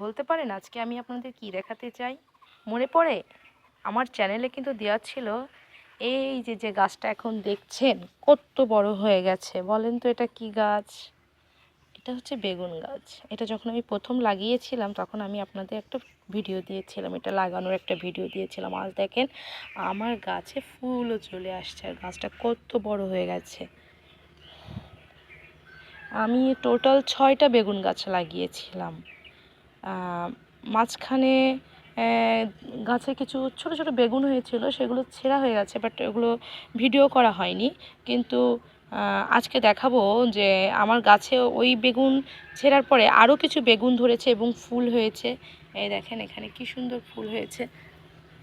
বলতে পারেন আজকে আমি আপনাদের কি দেখাতে চাই? মনে পড়ে আমার চ্যানেলে কিন্তু দেওয়া ছিল, এই যে যে গাছটা এখন দেখছেন কত বড় হয়ে গেছে, বলেন তো এটা কি গাছ? এটা হচ্ছে বেগুন গাছ। এটা যখন আমি প্রথম লাগিয়েছিলাম তখন আমি আপনাদের একটা ভিডিও দিয়েছিলাম, এটা লাগানোর একটা ভিডিও দিয়েছিলাম। আজ দেখেন আমার গাছে ফুলও চলে আসছে আর গাছটা কত বড় হয়ে গেছে। আমি টোটাল 6টা বেগুন গাছ লাগিয়েছিলাম। মাঝখানে গাছে কিছু ছোট ছোট বেগুন হয়েছিল, সেগুলো ছেঁড়া হয়ে গেছে, বাট ওগুলো ভিডিও করা হয়নি। কিন্তু আজকে দেখাবো যে আমার গাছে ওই বেগুন ছেঁড়ার পরে আরও কিছু বেগুন ধরেছে এবং ফুল হয়েছে। এই দেখেন এখানে কি সুন্দর ফুল হয়েছে।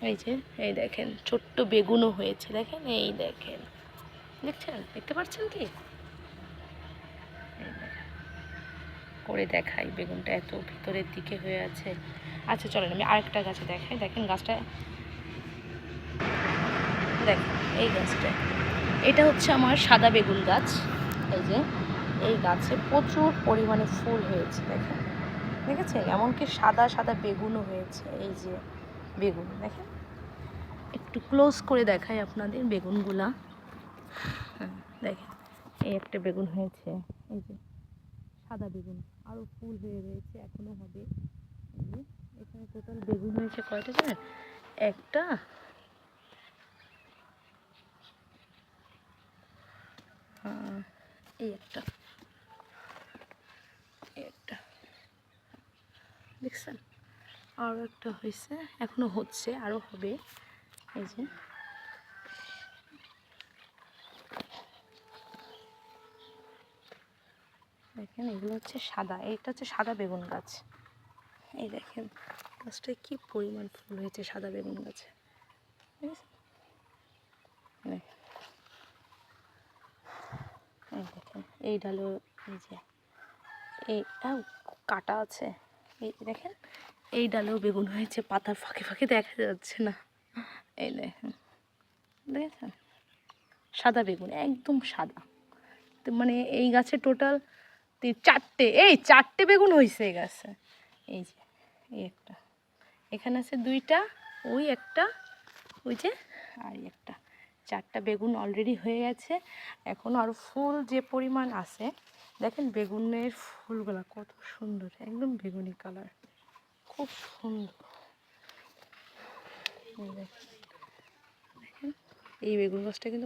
এই যে এই দেখেন ছোট্ট বেগুনও হয়েছে, দেখেন এই দেখেন, দেখছেন, দেখতে পাচ্ছেন কি? করে দেখাই, বেগুনটা এত ভিতরের দিকে হয়ে আছে। আচ্ছা চলেন আমি আরেকটা গাছে দেখাই। দেখেন গাছটা, দেখেন এই গাছটা, এটা হচ্ছে আমার সাদা বেগুন গাছ। এই যে এই গাছে প্রচুর পরিমাণে ফুল হয়েছে, দেখেন, দেখেছেন? এমনকি সাদা সাদা বেগুনও হয়েছে। এই যে বেগুন দেখেন, একটু ক্লোজ করে দেখাই আপনাদের বেগুনগুলা। দেখেন এই একটা বেগুন হয়েছে, এই যে সাদা বেগুন, আরও ফুল হয়ে রয়েছে, এখনো হবে। এই যে এখানে টোটাল বেগুন হয়েছে কয়টা জানেন? একটা, এই একটা, একটা, দেখছেন? আরও একটা হয়েছে, এখনো হচ্ছে, আরও হবে। এই যে দেখেন এগুলো হচ্ছে সাদা, এইটা হচ্ছে সাদা বেগুন গাছ। এই দেখেন গাছটায় কি পরিমাণ ফুল হয়েছে সাদা বেগুন গাছে, এই দেখেন এই ডালও, এই যে এই কাটা আছে, এই দেখেন এই ডালেও বেগুন হয়েছে, পাতার ফাঁকে ফাঁকে দেখা যাচ্ছে না। এই দেখেন, দেখেছেন? সাদা বেগুন, একদম সাদা। তো মানে এই গাছে টোটাল 4টে বেগুন হয়েছে এই গাছে। এই যে এই একটা, এখানে আছে 2টা, ওই একটা, ওই যে আর একটা, 4টা বেগুন অলরেডি হয়ে গেছে। এখন আরও ফুল যে পরিমাণ আছে, দেখেন বেগুনের ফুলগুলো কত সুন্দর, একদম বেগুনি কালার, খুব সুন্দর। দেখেন এই বেগুন গাছটা কিন্তু